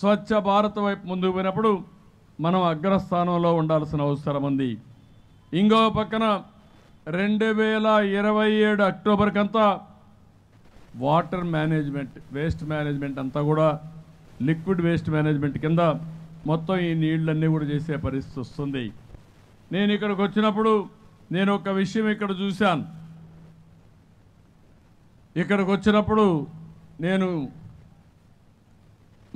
స్వచ్ఛ భారత్ వైపు ముందుకు పోయినప్పుడు మనం అగ్రస్థానంలో ఉండాల్సిన అవసరం ఉంది. ఇంకో పక్కన 2027 అక్టోబర్ కంతా వాటర్ మేనేజ్మెంట్, వేస్ట్ మేనేజ్మెంట్ అంతా కూడా లిక్విడ్ వేస్ట్ మేనేజ్మెంట్ కింద మొత్తం ఈ నీళ్ళన్నీ కూడా చేసే పరిస్థితి వస్తుంది. నేను ఇక్కడికి వచ్చినప్పుడు నేను ఒక విషయం ఇక్కడ చూశాను. ఇక్కడికి వచ్చినప్పుడు నేను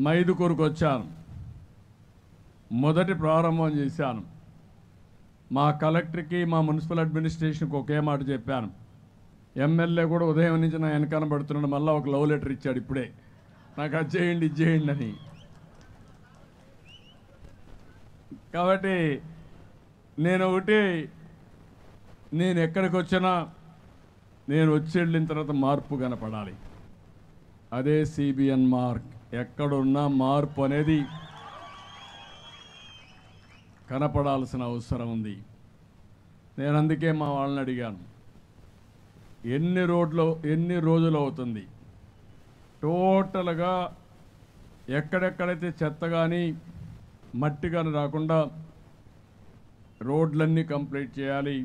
మైదుకూరుకు వచ్చాను, మొదటి ప్రారంభం చేశాను. మా కలెక్టర్కి మా మున్సిపల్ అడ్మినిస్ట్రేషన్కి ఒకే మాట చెప్పాను. ఎమ్మెల్యే కూడా ఉదయం నుంచి నా వెనకాల పడుతున్నాడు, మళ్ళీ ఒక లవ్ లెటర్ ఇచ్చాడు ఇప్పుడే, నాకు అది చేయండి ఇది చేయండి అని. కాబట్టి నేను ఎక్కడికి వచ్చినా నేను వచ్చి వెళ్ళిన తర్వాత మార్పు కనపడాలి. అదే CBN మార్క్. ఎక్కడున్నా మార్పు అనేది కనపడాల్సిన అవసరం ఉంది. నేను అందుకే మా వాళ్ళని అడిగాను, ఎన్ని రోజులు అవుతుంది టోటల్గా ఎక్కడెక్కడైతే చెత్త కానీ మట్టి కానీ రాకుండా రోడ్లన్నీ కంప్లీట్ చేయాలి,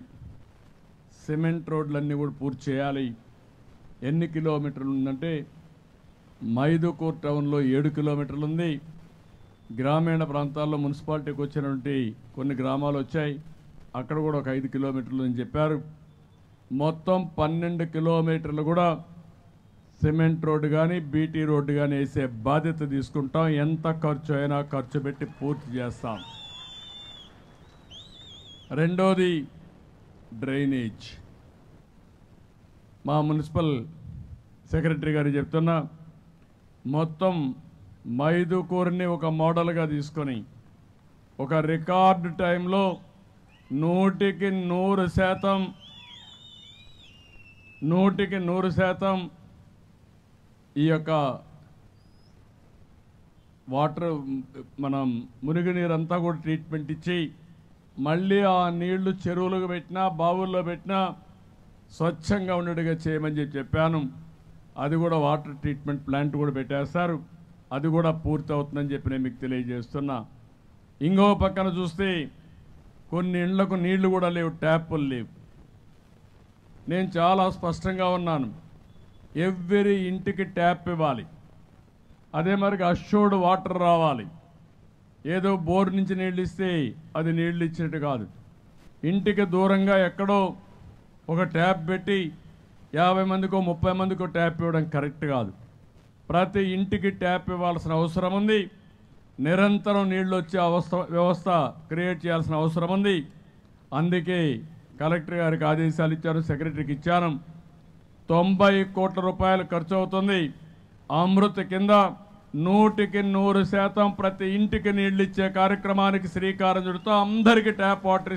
సిమెంట్ రోడ్లన్నీ కూడా పూర్తి చేయాలి. ఎన్ని కిలోమీటర్లు ఉందంటే మైదుకూర్ టౌన్లో 7 కిలోమీటర్లు ఉంది. గ్రామీణ ప్రాంతాల్లో మున్సిపాలిటీకి వచ్చినటువంటి కొన్ని గ్రామాలు వచ్చాయి, అక్కడ కూడా ఒక 5 కిలోమీటర్లు అని చెప్పారు. మొత్తం 12 కిలోమీటర్లు కూడా సిమెంట్ రోడ్డు కానీ బీటీ రోడ్డు కానీ వేసే బాధ్యత తీసుకుంటాం. ఎంత ఖర్చు అయినా ఖర్చు పెట్టి పూర్తి చేస్తాం. రెండోది డ్రైనేజ్. మా మున్సిపల్ సెక్రటరీ గారు చెప్తున్నా, మొత్తం మైదుకూరుని ఒక మోడల్గా తీసుకొని ఒక రికార్డు టైంలో 100% ఈ యొక్క వాటర్ మనం మురుగునీరంతా కూడా ట్రీట్మెంట్ ఇచ్చి మళ్ళీ ఆ నీళ్లు చెరువులకు పెట్టినా బావుల్లో పెట్టినా స్వచ్ఛంగా ఉండేట్టుగా చేయమని చెప్పాను. అది కూడా వాటర్ ట్రీట్మెంట్ ప్లాంట్ కూడా పెట్టేస్తారు, అది కూడా పూర్తి అవుతుందని చెప్పి నేను మీకు తెలియజేస్తున్నా. ఇంకో పక్కన చూస్తే కొన్ని ఇళ్లకు నీళ్లు కూడా లేవు, ట్యాపులు లేవు. నేను చాలా స్పష్టంగా ఉన్నాను, ఎవ్రీ ఇంటికి ట్యాప్ ఇవ్వాలి. అదే మరి అష్యూర్డ్ వాటర్ రావాలి. ఏదో బోర్ నుంచి నీళ్ళు ఇస్తే అది నీళ్ళు ఇచ్చినట్టు కాదు. ఇంటికి దూరంగా ఎక్కడో ఒక ట్యాప్ పెట్టి 50 మందికో 30 మందికో ట్యాప్ ఇవ్వడం కరెక్ట్ కాదు. ప్రతి ఇంటికి ట్యాప్ ఇవ్వాల్సిన అవసరం ఉంది. నిరంతరం నీళ్ళు వచ్చే వ్యవస్థ క్రియేట్ చేయాల్సిన అవసరం ఉంది. అందుకే కలెక్టర్ గారికి ఆదేశాలు ఇచ్చారు, సెక్రటరీకి ఇచ్చాను. 90 కోట్ల రూపాయలు ఖర్చు అవుతుంది. అమృత్ కింద 100% ప్రతి ఇంటికి నీళ్ళు ఇచ్చే కార్యక్రమానికి శ్రీకారం చుడుతూ అందరికీ ట్యాప్ వాటర్